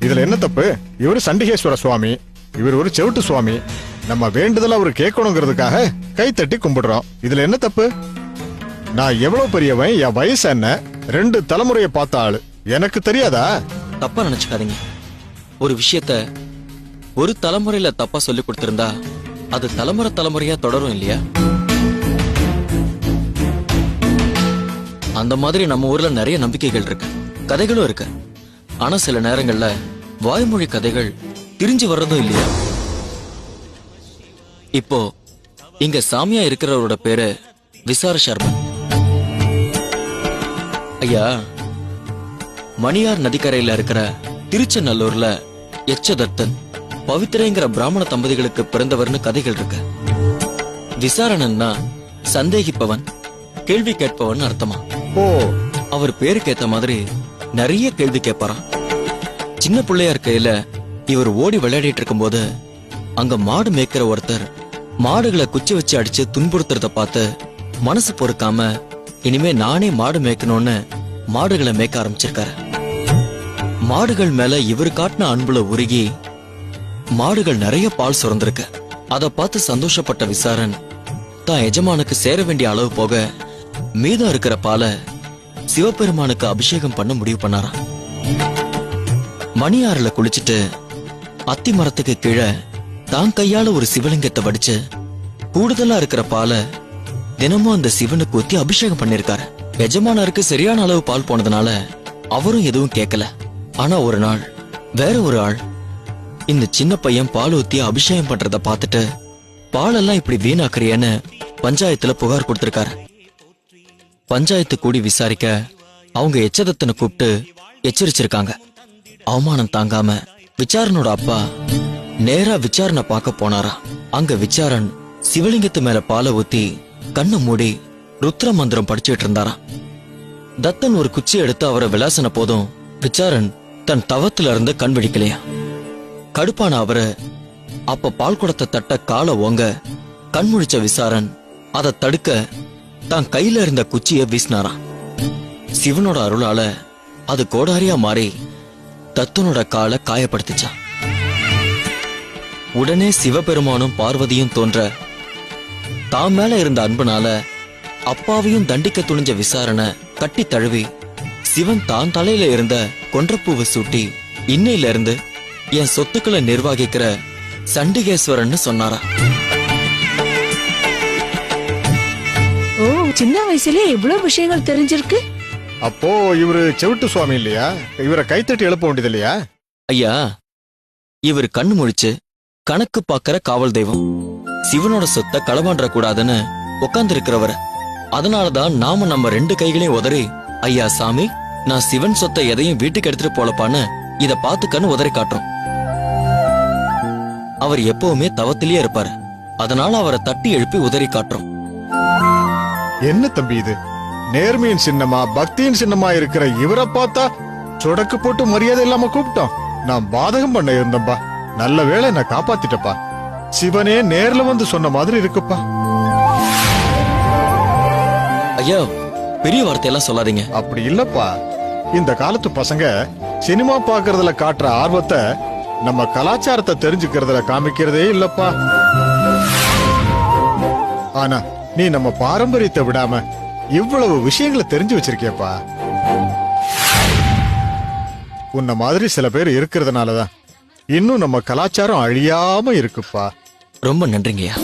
இதுல என்ன தப்பு? இவரு சண்டிகேஸ்வர சுவாமி, இவர் ஒரு செவிட்டு சுவாமி. நம்ம வேண்டுதல அவரு கேட்கணுங்கிறதுக்காக கை தட்டி கும்பிடுறோம். இதுல என்ன தப்பு? நான் எவ்வளவு பெரியவன், என் வயசு என்ன, 2 தலைமுறையை பார்த்த ஆளு, எனக்கு தெரியாதா? தப்பா நினைச்சுக்காதீங்க. ஒரு விஷயத்த ஒரு தலைமுறையில தப்பா சொல்லி கொடுத்திருந்தா அது தலைமுறையா தொடரும் இல்லையா? அந்த மாதிரி நம்ம ஊர்ல நிறைய நம்பிக்கைகள் இருக்கு, கதைகளும் இருக்கு. ஆனா சில நேரங்கள்ல வாய்மொழி கதைகள் திரிஞ்சு வர்றதும் இல்லையா? இப்போ இங்க சாமியா இருக்கிறவரோட பேரு விசார சர்மன் ஐயா. மணியார் நதிக்கரையில இருக்கிற திருச்செநல்லூர்ல எச்சதத்தன் பவித்ரேங்கிற பிராமண தம்பதிகளுக்கு பிறந்தவர்னு கதைகள் இருக்கு. விசாரணன்னா சந்தேகிப்பவன், கேள்வி கேட்பவன் அர்த்தமா. ஓ, அவர் பேருக்கு ஏத்த மாதிரி நிறைய கேள்வி கேட்பாராம். சின்ன பிள்ளையா இருக்கையில இவர் ஓடி விளையாடிட்டு இருக்கும் போது அங்க மாடு மேய்க்கிற ஒருத்தர் மாடுகளை குச்சி வச்சு அடிச்சு துன்புறுத்துறத பார்த்து மனசு பொறுக்காம இனிமே நானே மாடு மேய்க்கணும்னு மாடுகளை மேய்க்க ஆரம்பிச்சிருக்காரு. மாடுகள் மேல இவர் காட்டின அன்புல உருகி மாடுகள் நிறைய பால் சுரந்திருக்கு. அதை பார்த்து சந்தோஷப்பட்ட விசாரன் தான் எஜமானுக்கு சேர வேண்டிய அளவு போக மீதம் இருக்கிற பாலை சிவபெருமானுக்கு அபிஷேகம் பண்ண முடிவு பண்ணாராம். மணியாறுல குளிச்சுட்டு அத்தி மரத்துக்கு கீழே தான் கையால ஒரு சிவலிங்கத்தை வடிச்சு கூடுதலா இருக்கிற பாலை தினமும் அந்த சிவனுக்கு ஊத்தி அபிஷேகம் பண்ணிருக்காரு. எஜமானருக்கு சரியான அளவு பால் போனதுனால அவரும் எதுவும் கேட்கல. ஆனா ஒரு நாள் வேற ஒரு ஆள் இந்த சின்ன பையன் பால் ஊத்தி அபிஷேகம் பண்றத பார்த்துட்டு பாலெல்லாம் இப்படி வீணாக்குறியன்னு பஞ்சாயத்துல புகார் கொடுத்திருக்காரு. பஞ்சாயத்து கூடி விசாரிக்க அவங்க எச்சதத்தனை கூப்பிட்டு எச்சரிச்சிருக்காங்க. அவமானம் தாங்காம விசாரனோட அப்பா நேரா விசாரணை பார்க்க போனாரா. அங்க விசாரன் சிவலிங்கத்து மேல பாலை ஊத்தி கண்ணை மூடி ருத்ர மந்திரம் படிச்சுட்டு இருந்தாராம். தத்தன் ஒரு குச்சி எடுத்து அவரை விளாசன போதும் விசாரன் தன் தவத்துல இருந்து கண் விழிக்கலையா. கடுப்பான அவரு அப்ப பால் குடத்தை தட்ட காலை ஓங்க கண்முழிச்ச விசாரன் அதை தடுக்க தான் கையில இருந்த குச்சிய வீசினாராம். சிவனோட அருளால அது கோடாரியா மாறி தத்தனோட காலை காயப்படுத்திச்சான். உடனே சிவபெருமானும் பார்வதியும் தோன்ற தான் மேல இருந்த அன்புனால அப்பாவையும் தண்டிக்க துணிஞ்ச விசாரணை கட்டி தழுவி சிவன் தான் தலையில இருந்த கொன்றப்பூவை சூட்டி இன்னையில இருந்து என் சொத்துக்களை நிர்வகிக்கிற சண்டிகேஸ்வரன் சொன்னாரா. ஓ, சின்ன வயசுலயே இவ்வளவு விஷயங்கள் தெரிஞ்சிருக்கு. அப்போ இவரு செவிட்டு சுவாமி இல்லையா? இவரை கைத்தட்டி எழுப்ப வேண்டியது இல்லையா? ஐயா, இவர் கண்ணு முழிச்சு கணக்கு பாக்கிற காவல் தெய்வம். சிவனோட சொத்தை களவாண்ட கூடாதுன்னு உட்கார்ந்து இருக்கிறவர். அதனாலதான் நாம நம்ம 2 கைகளையும் உதறி, ஐயா சாமி, நான் சிவன் சொத்தை எதையும் வீட்டுக்கு எடுத்துட்டு போலப்பான்னு இத பாத்துக்கன்னு உதறி காட்டுறோம். அவர் எப்பவுமே தவத்திலேயே இருப்பாரு. அதனால அவரை தட்டி எழுப்பி உதறி காட்டுறோம். என்ன தம்பி இது? நேர்மையின் சின்னமா பக்தியின் சின்னமா இருக்கிற இவரை பார்த்தா சொடக்கு போட்டு மரியாதை இல்லாம கூப்பிட்டோம். நான் பாதகம் பண்ண இருந்தப்பா, நல்ல வேளை நான் காப்பாத்திட்டப்பா. சிவனே நேர்ல வந்து சொன்ன மாதிரி இருக்குப்பா. ஐயா, பெரிய வார்த்தையெல்லாம் சொல்லாதீங்க. அப்படி இல்லப்பா, இந்த காலத்து பசங்க சினிமா பாக்குறதுல காட்டுற ஆர்வத்தை நம்ம கலாச்சாரத்தை தெரிஞ்சுக்கிறதுல காமிக்கிறதே இல்லப்பா. ஆனா நீ நம்ம பாரம்பரியத்தை விடாம இவ்வளவு விஷயங்களை தெரிஞ்சு வச்சிருக்கியப்பா. உன்ன மாதிரி சில பேர் இருக்கிறதுனாலதான் இன்னும் நம்ம கலாச்சாரம் அழியாம இருக்குப்பா. ரொம்ப நன்றிங்கய்யா.